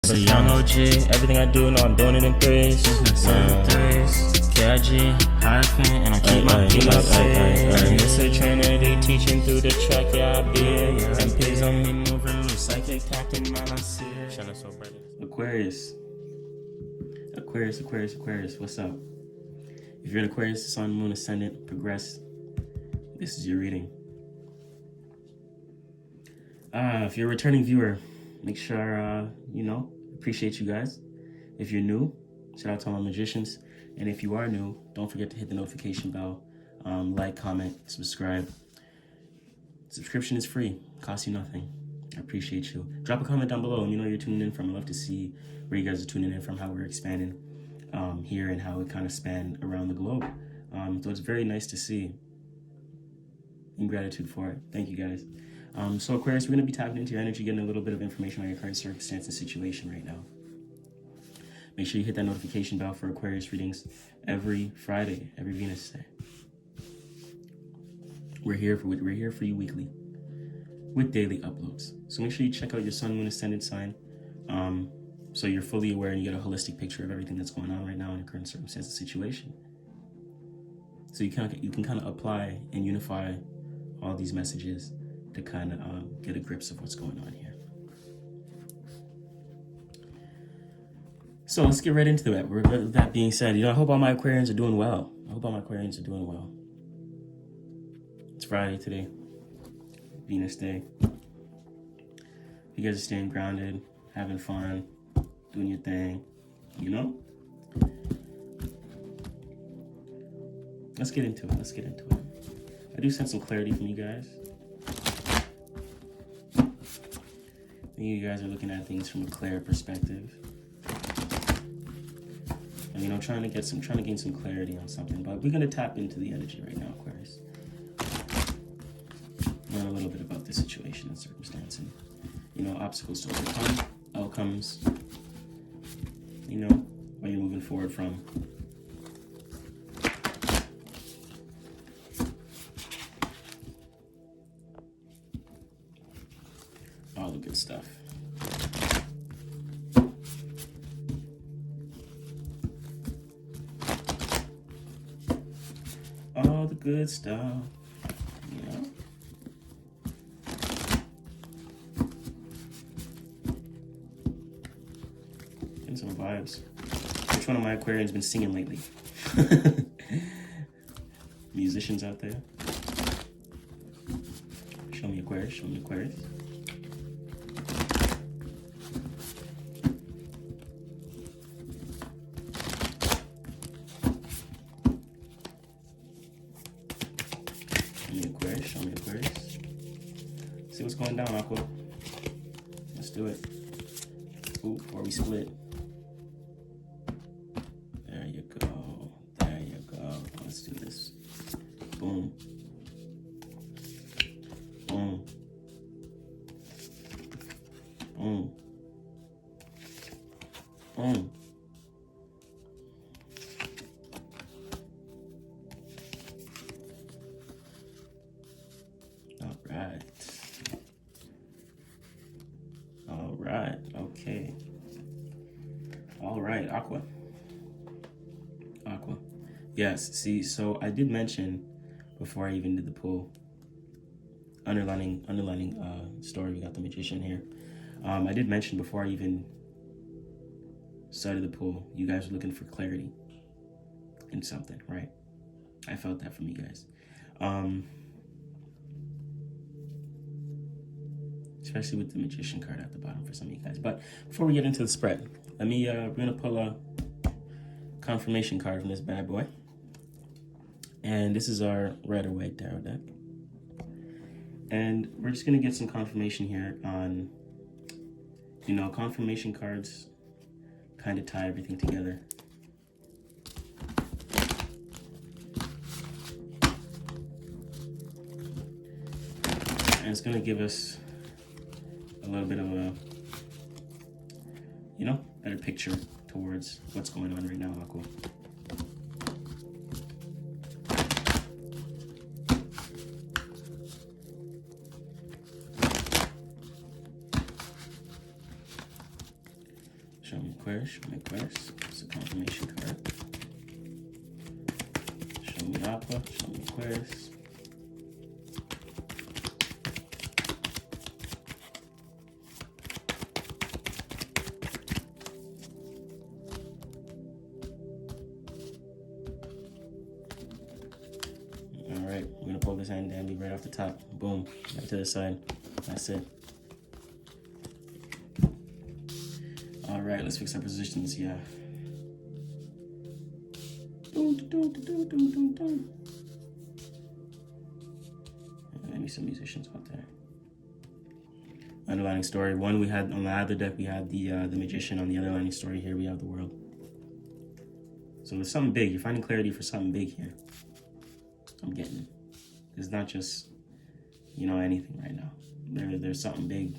So young OG, everything I do, know I'm doing it in threes. KIG, hyphen, and I keep my faith. It's a trinity teaching through the track, yeah, I be it. And pigs on me moving loose, psychic tacting, man, I see it. Shine so bright. Aquarius, what's up? If you're an Aquarius, Sun, Moon, Ascendant, Progress, this is your reading. If you're a returning viewer, make sure, appreciate you guys. If you're new, shout out to all my magicians. And if you are new, don't forget to hit the notification bell, like, comment, subscribe. Subscription is free, costs you nothing. I appreciate you. Drop a comment down below and you're tuning in from. I love to see where you guys are tuning in from, how we're expanding here and how it kind of spanned around the globe. So it's very nice to see. In gratitude for it. Thank you guys. So Aquarius, we're going to be tapping into your energy, getting a little bit of information on your current circumstance and situation right now. Make sure you hit that notification bell for Aquarius readings every Friday, every Venus day. We're here for you weekly with daily uploads. So make sure you check out your Sun, Moon, Ascendant sign, so you're fully aware and you get a holistic picture of everything that's going on right now in your current circumstance and situation. So you can kind of apply and unify all these messages to kind of get a grip of what's going on here. So let's get right into it. With that being said, I hope all my Aquarians are doing well. It's Friday today, Venus day. You guys are staying grounded, having fun, doing your thing, Let's get into it. I do sense some clarity from you guys. I think you guys are looking at things from a clear perspective. And trying to gain some clarity on something. But we're gonna tap into the energy right now, Aquarius. Learn a little bit about the situation and circumstance, and obstacles to overcome, outcomes. Where you're moving forward from. All the good stuff. All the good stuff, Getting some vibes. Which one of my Aquarians been singing lately? Musicians out there. Show me Aquarius. Show me Aquarius. See what's going down, Aqua. Let's do it. Ooh, before we split. There you go. Let's do this. Boom. Boom. Boom. Boom. All right. Okay. All right, Aqua. Yes, see, so I did mention before I even did the pull, underlining story, we got the Magician here. I did mention before I even started the pull, you guys were looking for clarity in something, right? I felt that from you guys. Especially with the Magician card at the bottom for some of you guys. But before we get into the spread, we're gonna pull a confirmation card from this bad boy. And this is our red or white tarot deck. And we're just gonna get some confirmation here on, confirmation cards kind of tie everything together. And it's gonna give us a little bit of a, better picture towards what's going on right now, Aqua. Show me Aquarius, show me Aquarius. It's a confirmation card. Show me Aqua, show me Aquarius. Alright, we're gonna pull this hand dandy right off the top. Boom, right to the side. That's it. Alright, let's fix our positions, yeah. Maybe some musicians out there. Underlining story. One we had on the other deck, we had the magician. On the underlining story here, we have the world. So there's something big. You're finding clarity for something big here. I'm getting it. It's not just, you know, anything right now. There's something big,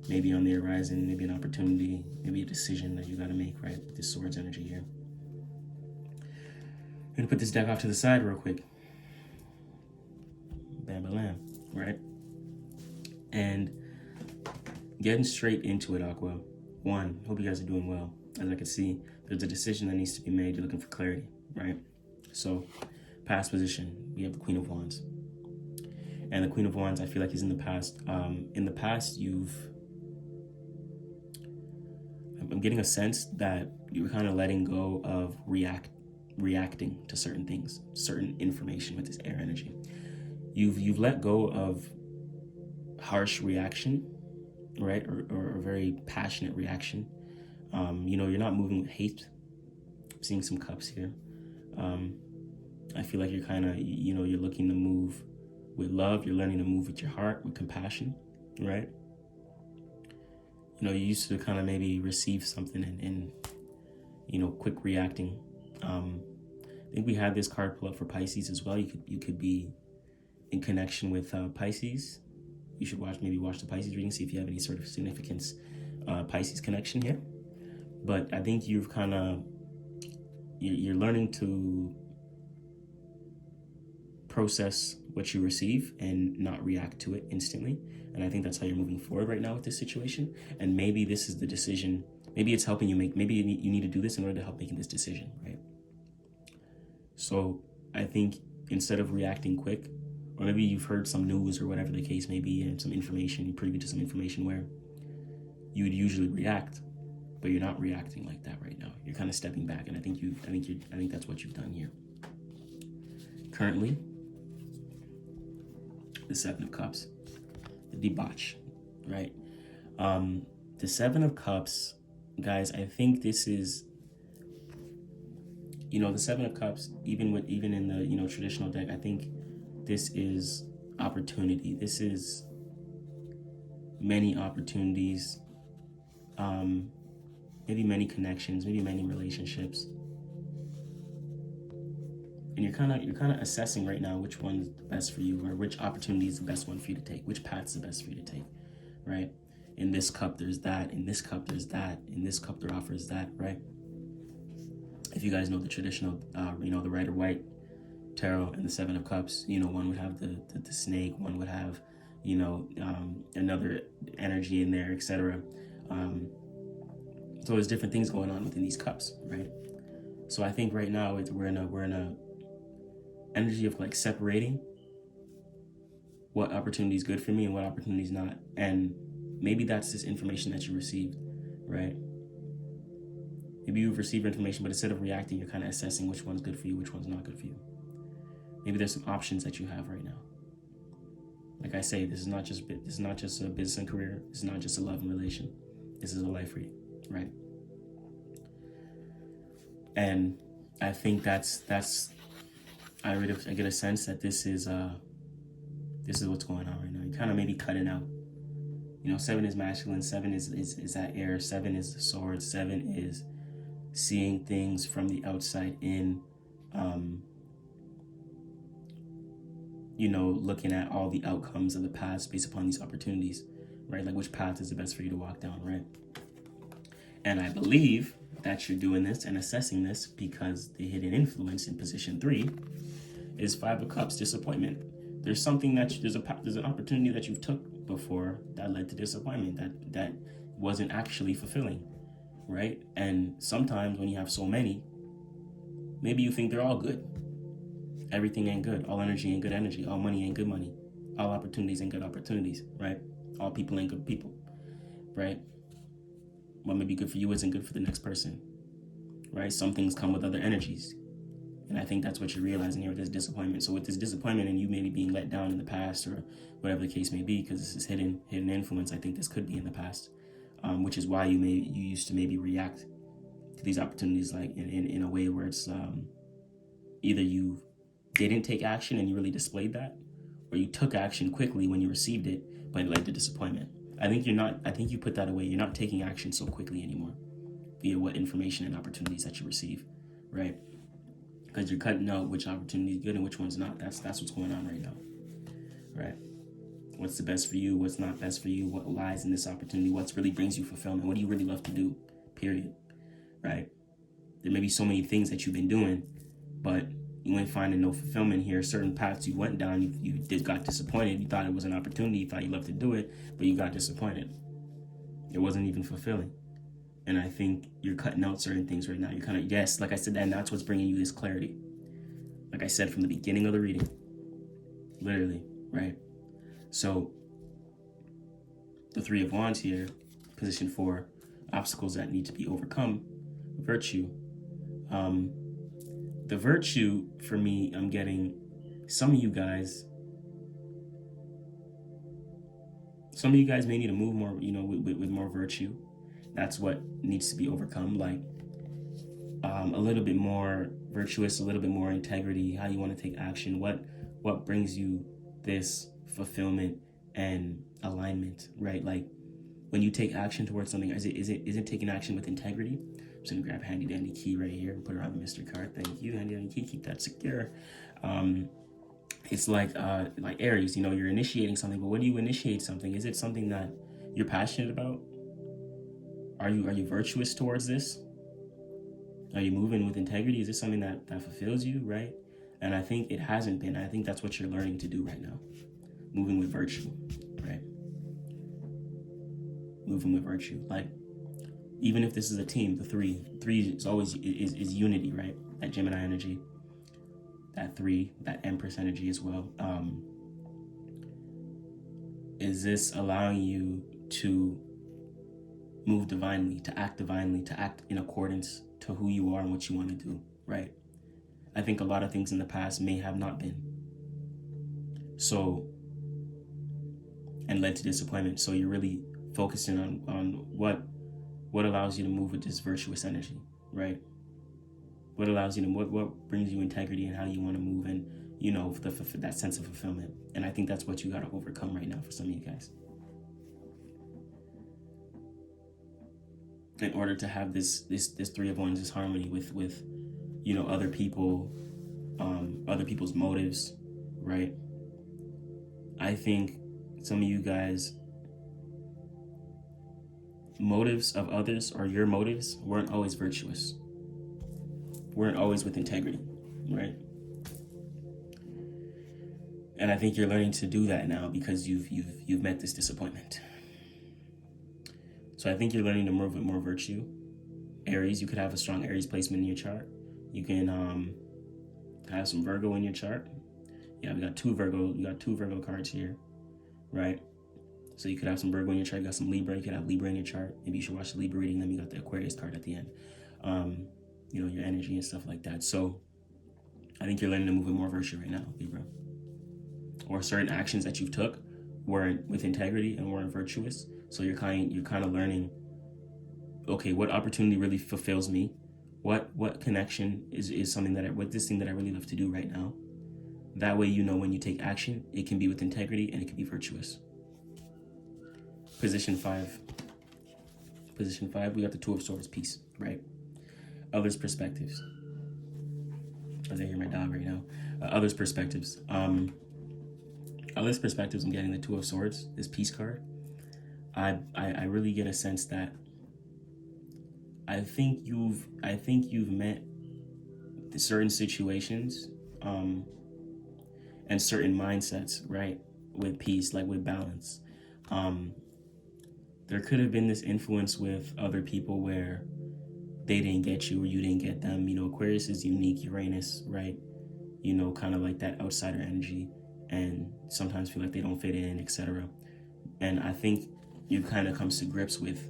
maybe on the horizon, maybe an opportunity, maybe a decision that you got to make, right? With this swords energy here. I'm gonna put this deck off to the side real quick. Bam, bam, right? And getting straight into it, Aqua. One, hope you guys are doing well. As I can see, there's a decision that needs to be made. You're looking for clarity, right? So, past position, we have the Queen of Wands. And the Queen of Wands, I feel like, is in the past. In the past, I'm getting a sense that you were kind of letting go of reacting to certain things, certain information with this air energy. You've let go of harsh reaction, right? Or very passionate reaction. You know, you're not moving with hate. I'm seeing some cups here. I feel like you're kind of, you know, you're looking to move with love. You're learning to move with your heart, with compassion, right? You know, you used to kind of maybe receive something and you know, quick reacting. I think we had this card pull up for Pisces as well. You could be in connection with Pisces. You should watch the Pisces reading, see if you have any sort of significance Pisces connection here. But I think you've kind of, you're learning to process what you receive and not react to it instantly. And I think that's how you're moving forward right now with this situation. And maybe this is the decision. Maybe it's helping you make, maybe you need to do this in order to help making this decision, right? So I think instead of reacting quick, or maybe you've heard some news or whatever the case may be, and some information, you're privy to some information where you would usually react, but you're not reacting like that right now. You're kind of stepping back, and I think that's what you've done here. Currently, the Seven of Cups, the debauch, right? The Seven of Cups, guys, I think this is, you know, the Seven of Cups, even in the, you know, traditional deck, I think this is opportunity. This is many opportunities, maybe many connections, maybe many relationships. And you're kind of assessing right now which one's the best for you, or which opportunity is the best one for you to take, which path's the best for you to take, right? In this cup, there's that. In this cup, there's that. In this cup, there offers that, right? If you guys know the traditional, you know, the Rider White Tarot and the Seven of Cups, you know, one would have the snake, one would have, you know, another energy in there, etc. So there's different things going on within these cups, right? So I think right now we're in a energy of like separating what opportunity is good for me and what opportunity is not. And maybe that's this information that you received, right? Maybe you've received information, but instead of reacting, you're kind of assessing which one's good for you, which one's not good for you. Maybe there's some options that you have right now. Like I say, this is not just a business and career. This is not just a love and relation. This is a life reading, right? And I think that's I get a sense that this is what's going on right now. You kind of maybe cutting out. You know, 7 is masculine. 7 is that air. 7 is the sword. 7 is seeing things from the outside in. You know, looking at all the outcomes of the past based upon these opportunities, right? Like which path is the best for you to walk down, right? And I believe that you're doing this and assessing this because the hidden influence in position 3 is 5 of Cups, disappointment. There's something there's an opportunity that you've took before that led to disappointment, that wasn't actually fulfilling, right? And sometimes when you have so many, maybe you think they're all good. Everything ain't good. All energy ain't good energy. All money ain't good money. All opportunities ain't good opportunities, right? All people ain't good people, right? What may be good for you isn't good for the next person, right? Some things come with other energies. And I think that's what you're realizing here with this disappointment. So with this disappointment and you maybe being let down in the past or whatever the case may be, because this is hidden influence, I think this could be in the past, which is why you used to maybe react to these opportunities like in a way where it's either you didn't take action and you really displayed that, or you took action quickly when you received it, but it led to disappointment. I think you put that away. You're not taking action so quickly anymore via what information and opportunities that you receive, right? Because you're cutting out which opportunity is good and which one's not. That's what's going on right now, right? What's the best for you? What's not best for you? What lies in this opportunity? What really brings you fulfillment? What do you really love to do? Period, right? There may be so many things that you've been doing, but you ain't finding no fulfillment here. Certain paths you went down, you got disappointed. You thought it was an opportunity. You thought you loved to do it, but you got disappointed. It wasn't even fulfilling. And I think you're cutting out certain things right now. You're kind of, yes, like I said, and that's what's bringing you this clarity. Like I said from the beginning of the reading, literally, right? So the Three of Wands here, position 4, obstacles that need to be overcome, virtue. The virtue for me, I'm getting some of you guys may need to move more, with more virtue. That's what needs to be overcome, like a little bit more virtuous, a little bit more integrity, how you want to take action, what brings you this fulfillment and alignment, right? Like when you take action towards something, is it taking action with integrity? I'm just gonna grab handy dandy key right here and put it on the mystery card. Thank you, handy dandy key, keep that secure. It's like Aries, you're initiating something, but when you initiate something, is it something that you're passionate about? Are you virtuous towards this? Are you moving with integrity? Is this something that fulfills you, right? And I think it hasn't been. I think that's what you're learning to do right now. Moving with virtue, right? Moving with virtue. Like, even if this is a team, the three is always is unity, right? That Gemini energy, that 3, that Empress energy as well. Is this allowing you to move divinely, to act in accordance to who you are and what you want to do, right? I think a lot of things in the past may have not been. So, and led to disappointment. So you're really focusing on what allows you to move with this virtuous energy, right? What allows you to, what brings you integrity and how you want to move and, that sense of fulfillment. And I think that's what you got to overcome right now for some of you guys. In order to have this Three of Wands, this harmony with other people, other people's motives, right? I think some of you guys, motives of others or your motives weren't always virtuous, weren't always with integrity, right? And I think you're learning to do that now because you've met this disappointment. So I think you're learning to move with more virtue. Aries, you could have a strong Aries placement in your chart. You can have some Virgo in your chart. Yeah, we got two Virgo cards here, right? So you could have some Virgo in your chart. You got some Libra. You could have Libra in your chart. Maybe you should watch the Libra reading. Then you got the Aquarius card at the end. Your energy and stuff like that. So I think you're learning to move with more virtue right now, Libra. Or certain actions that you've took weren't with integrity and weren't virtuous. So you're kind of learning, okay, what opportunity really fulfills me? What connection is something what this thing that I really love to do right now? That way, when you take action, it can be with integrity and it can be virtuous. Position 5, we got the Two of Swords, peace, right? Others' perspectives. As I hear my dog right now. Others' perspectives. I'm getting the Two of Swords, this peace card. I really get a sense that I think you've met certain situations and certain mindsets, right, with peace, like with balance. There could have been this influence with other people where they didn't get you or you didn't get them. You know, Aquarius is unique, Uranus, right? You know, kind of like that outsider energy, and sometimes feel like they don't fit in, etc. And I think you kind of comes to grips with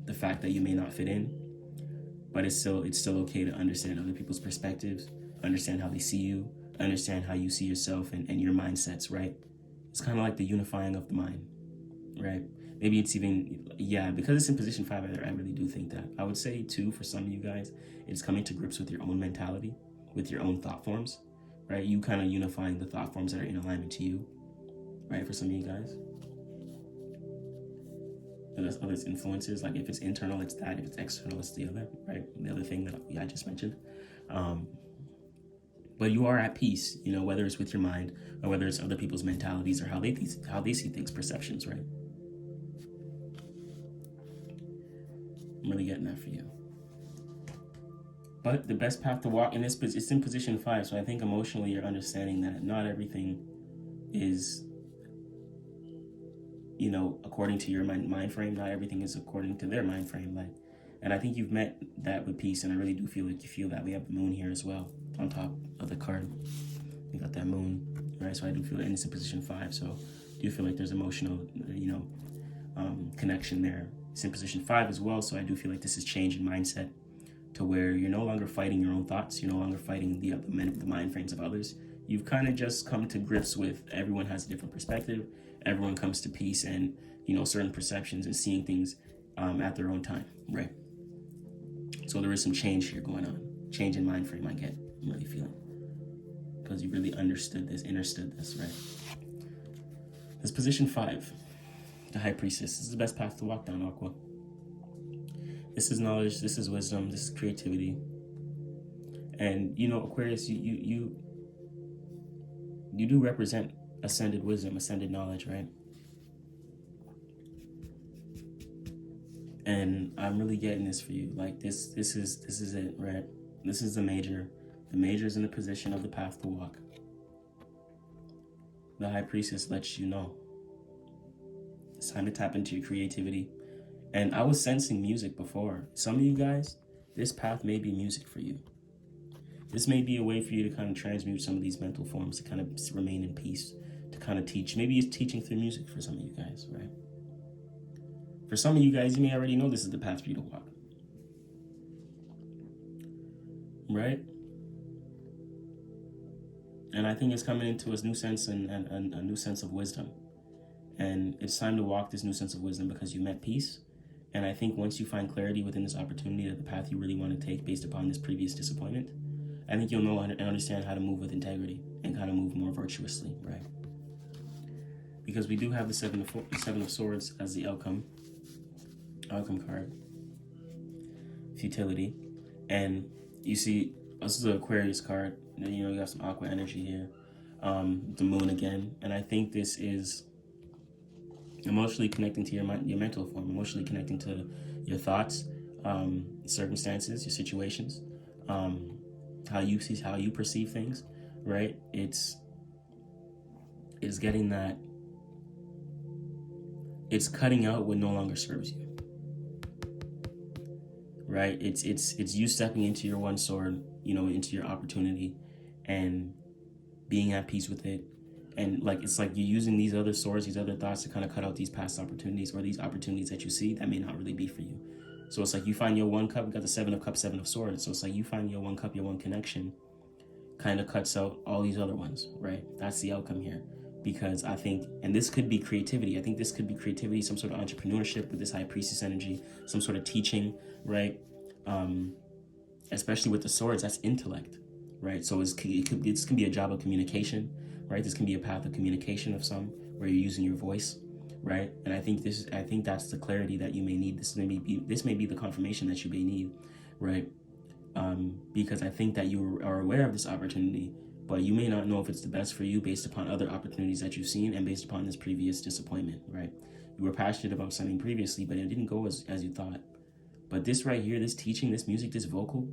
the fact that you may not fit in, but it's still okay to understand other people's perspectives, understand how they see you, understand how you see yourself and your mindsets, right? It's kind of like the unifying of the mind, right? Maybe it's even, yeah, because it's in position 5, I really do think that. I would say, too, for some of you guys, it's coming to grips with your own mentality, with your own thought forms, right? You kind of unifying the thought forms that are in alignment to you, right? For some of you guys. And there's other influences, like if it's internal, it's that. If it's external, it's the other, right? The other thing that I just mentioned. But you are at peace, you know, whether it's with your mind or whether it's other people's mentalities or how they see things, perceptions, right? I'm really getting that for you. But the best path to walk in this, it's in position 5. So I think emotionally you're understanding that not everything is, you know, according to your mind frame. Not everything is according to their mind frame. Like, and I think you've met that with peace. And I really do feel like you feel that. We have the moon here as well on top of the card. We got that moon, right? So I do feel that, and it's in position 5. So I do feel like there's emotional, you know, connection there. It's in position 5 as well. So I do feel like this is change in mindset to where you're no longer fighting your own thoughts. You're no longer fighting the mind frames of others. You've kind of just come to grips with everyone has a different perspective. Everyone comes to peace and, you know, certain perceptions and seeing things at their own time, right? So there is some change here going on. Change in mind frame, I'm really feeling. Because you really understood this, right? This position 5, the High Priestess. This is the best path to walk down, Aqua. This is knowledge, this is wisdom, this is creativity. And, you know, Aquarius, you do represent ascended wisdom, ascended knowledge, right? And I'm really getting this for you. Like this is it, right? This is the major. The major is in the position of the path to walk. The High Priestess lets you know it's time to tap into your creativity. And I was sensing music before. Some of you guys, this path may be music for you. This may be a way for you to kind of transmute some of these mental forms to kind of remain in peace, to kind of teach. Maybe it's teaching through music for some of you guys, right? For some of you guys, you may already know this is the path for you to walk. Right? And I think it's coming into a new sense and a new sense of wisdom. And it's time to walk this new sense of wisdom because you met peace. And I think once you find clarity within this opportunity of the path you really want to take based upon this previous disappointment, I think you'll know and understand how to move with integrity and kind of move more virtuously, right? Because we do have the Seven of Swords as the outcome card, futility, and you see this is an Aquarius card. You know, you got some aqua energy here, the moon again, and I think this is emotionally connecting to your mental form, emotionally connecting to your thoughts, circumstances, your situations, how you perceive things, right? It's getting that. It's cutting out what no longer serves you. Right? It's you stepping into your one sword, you know, into your opportunity and being at peace with it. And like it's like you're using these other swords, these other thoughts to kind of cut out these past opportunities or these opportunities that you see that may not really be for you. So it's like you find your one cup, you got the 7 of Cups, 7 of Swords. So it's like you find your one cup, your one connection kind of cuts out all these other ones, right? That's the outcome here. Because I think, and this could be creativity. I think this could be creativity, some sort of entrepreneurship with this High Priestess energy, some sort of teaching, right? Especially with the swords, that's intellect, right? So this can be a job of communication, right? This can be a path of communication of some where you're using your voice, right? And I think that's the clarity that you may need. This may be the confirmation that you may need, right? Because I think that you are aware of this opportunity, but you may not know if it's the best for you based upon other opportunities that you've seen and based upon this previous disappointment, right? You were passionate about something previously, but it didn't go as you thought. But this right here, this teaching, this music, this vocal,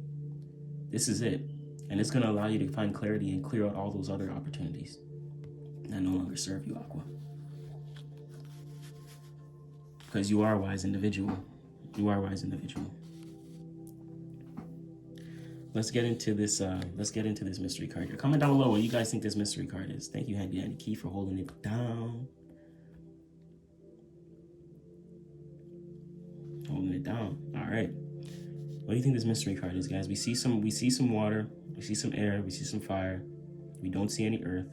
this is it. And it's going to allow you to find clarity and clear out all those other opportunities that no longer serve you, Aqua. Because you are a wise individual. You are a wise individual. let's get into this. Let's get into this mystery card here. Comment down below what you guys think this mystery card is. Thank you, Handy Dandy Key, for holding it down. Holding it down. All right. What do you think this mystery card is, guys? We see some water, we see some air, we see some fire. We don't see any earth.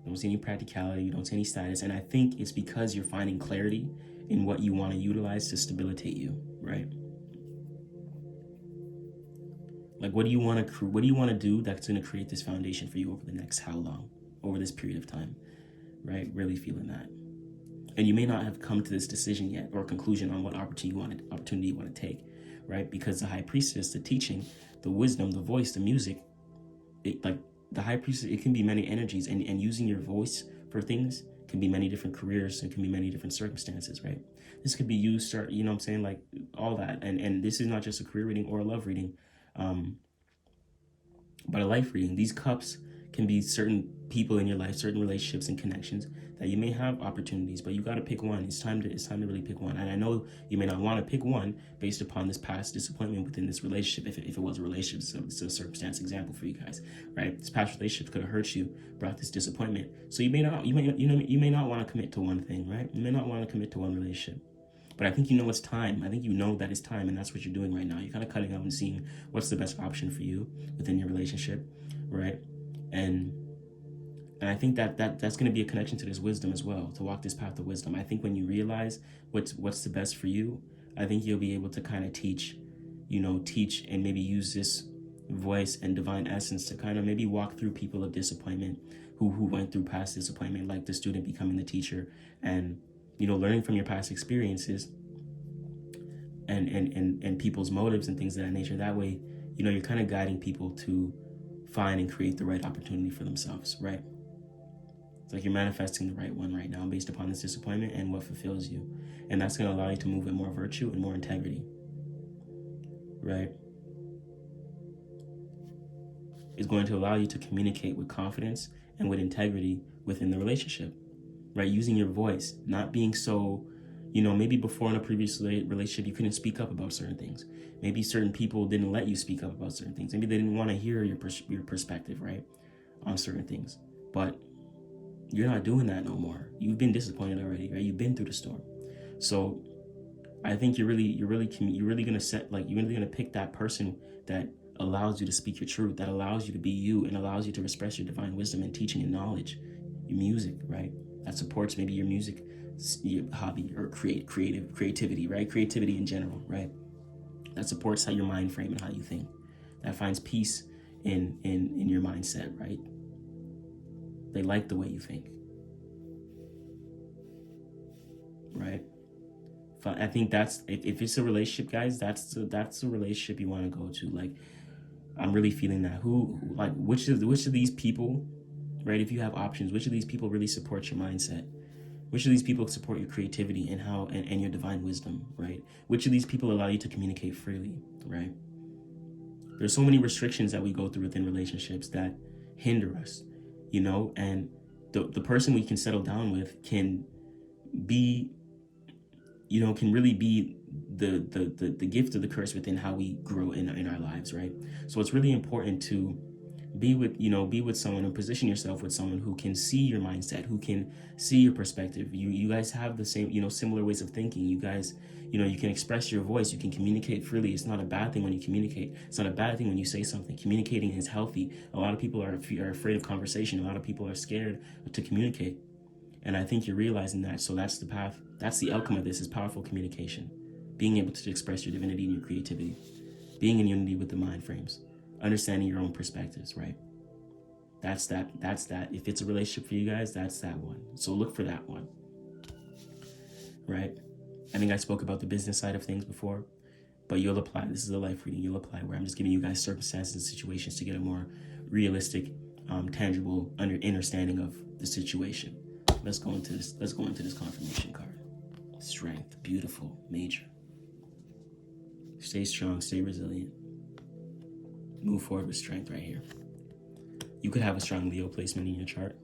We don't see any practicality. We don't see any status. And I think it's because you're finding clarity in what you want to utilize to stabilitate you, right? Like, what do you want to do that's going to create this foundation for you over the next how long? Over this period of time, right? Really feeling that. And you may not have come to this decision yet or conclusion on what opportunity you want to take, right? Because the High Priestess, the teaching, the wisdom, the voice, the music, like the High Priestess, it can be many energies, and using your voice for things can be many different careers and can be many different circumstances, right? This could be you start, you know what I'm saying, like all that. And this is not just a career reading or a love reading, but a life reading. These cups can be certain people in your life, certain relationships and connections that you may have opportunities, but you got to pick one. It's time to really pick one. And I know you may not want to pick one based upon this past disappointment within this relationship. If it was a relationship, so it's a circumstance example for you guys, right? This past relationship could have hurt you, brought this disappointment. So you may not want to commit to one thing, right? You may not want to commit to one relationship. But I think you know it's time. I think you know that it's time, and that's what you're doing right now. You're kind of cutting out and seeing what's the best option for you within your relationship, right? And I think that's going to be a connection to this wisdom as well, to walk this path of wisdom. I think when you realize what's the best for you, I think you'll be able to kind of teach and maybe use this voice and divine essence to kind of maybe walk through people of disappointment who went through past disappointment, like the student becoming the teacher, and learning from your past experiences and people's motives and things of that nature. That way, you're kind of guiding people to find and create the right opportunity for themselves, right? It's like you're manifesting the right one right now based upon this disappointment and what fulfills you. And that's going to allow you to move with more virtue and more integrity, right? It's going to allow you to communicate with confidence and with integrity within the relationship, right? Using your voice, not being so, maybe before in a previous relationship, you couldn't speak up about certain things. Maybe certain people didn't let you speak up about certain things. Maybe they didn't want to hear your perspective, right, on certain things. But you're not doing that no more. You've been disappointed already, right? You've been through the storm. So I think you're really gonna pick that person that allows you to speak your truth, that allows you to be you, and allows you to express your divine wisdom and teaching and knowledge, your music, right? That supports maybe your music, your hobby, or creativity, right? Creativity in general, right? That supports how your mind frame and how you think. That finds peace in your mindset, right? They like the way you think, right? I think that's, if it's a relationship, guys, that's the relationship you want to go to. Like, I'm really feeling that. Which of these people, right? If you have options, which of these people really support your mindset? Which of these people support your creativity and your divine wisdom, right? Which of these people allow you to communicate freely, right? There's so many restrictions that we go through within relationships that hinder us, and the person we can settle down with can be, can really be the gift of the curse within how we grow in our lives, right? So it's really important to be with someone and position yourself with someone who can see your mindset, who can see your perspective. You guys have the same, similar ways of thinking. You guys, you can express your voice, you can communicate freely. It's not a bad thing when you communicate. It's not a bad thing when you say something. Communicating is healthy. A lot of people are afraid of conversation. A lot of people are scared to communicate. And I think you're realizing that. So that's the path. That's the outcome of this, is powerful communication. Being able to express your divinity and your creativity. Being in unity with the mind frames. Understanding your own perspectives, right? That's that. If it's a relationship for you guys, that's that one. So look for that one, right? I think I spoke about the business side of things before, but you'll apply. This is a life reading. You'll apply where I'm just giving you guys circumstances and situations to get a more realistic, tangible understanding of the situation. Let's go into this confirmation card. Strength, beautiful, major. Stay strong, stay resilient. Move forward with strength right here. You could have a strong Leo placement in your chart.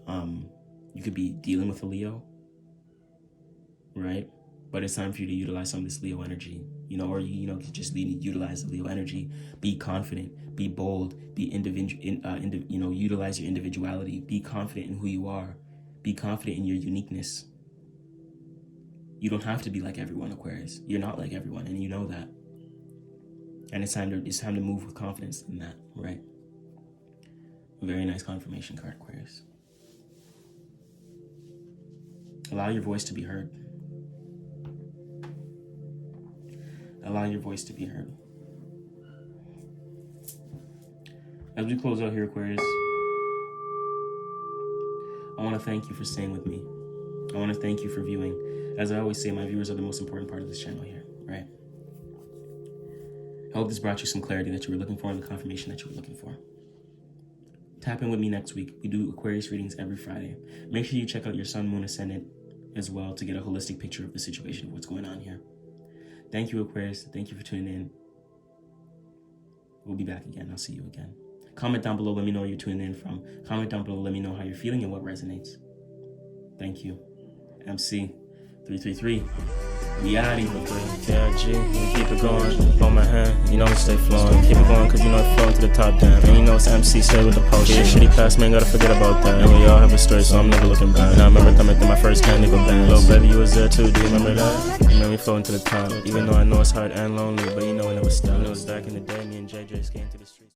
You could be dealing with a Leo, right? But it's time for you to utilize some of this Leo energy, or just utilize the Leo energy. Be confident, be bold, be utilize your individuality. Be confident in who you are. Be confident in your uniqueness. You don't have to be like everyone, Aquarius. You're not like everyone, and you know that. And it's time to move with confidence in that, right? Very nice confirmation card, Aquarius. Allow your voice to be heard. Allow your voice to be heard. As we close out here, Aquarius, I want to thank you for staying with me. I want to thank you for viewing. As I always say, my viewers are the most important part of this channel here, right? I hope this brought you some clarity that you were looking for and the confirmation that you were looking for. Tap in with me next week. We do Aquarius readings every Friday. Make sure you check out your sun, moon, ascendant as well to get a holistic picture of the situation of what's going on here. Thank you, Aquarius. Thank you for tuning in. We'll be back again. I'll see you again. Comment down below. Let me know where you're tuning in from. Comment down below. Let me know how you're feeling and what resonates. Thank you. MC 333. We out here. Yeah, G. Keep it going. On my hand. You know, stay flowing. Keep it going, cause you know it's flowing to the top down. And you know it's MC, stay with the potion. Yeah, shitty past, man, gotta forget about that. And we all have a story, so I'm never looking back. And I remember thumbing through my first candy go bang. Little baby, you was there too, do you remember that? You made me flowing to the top. Even though I know it's hard and lonely, but you know when it was stuck. It was back in the day, me and JJ came to the streets.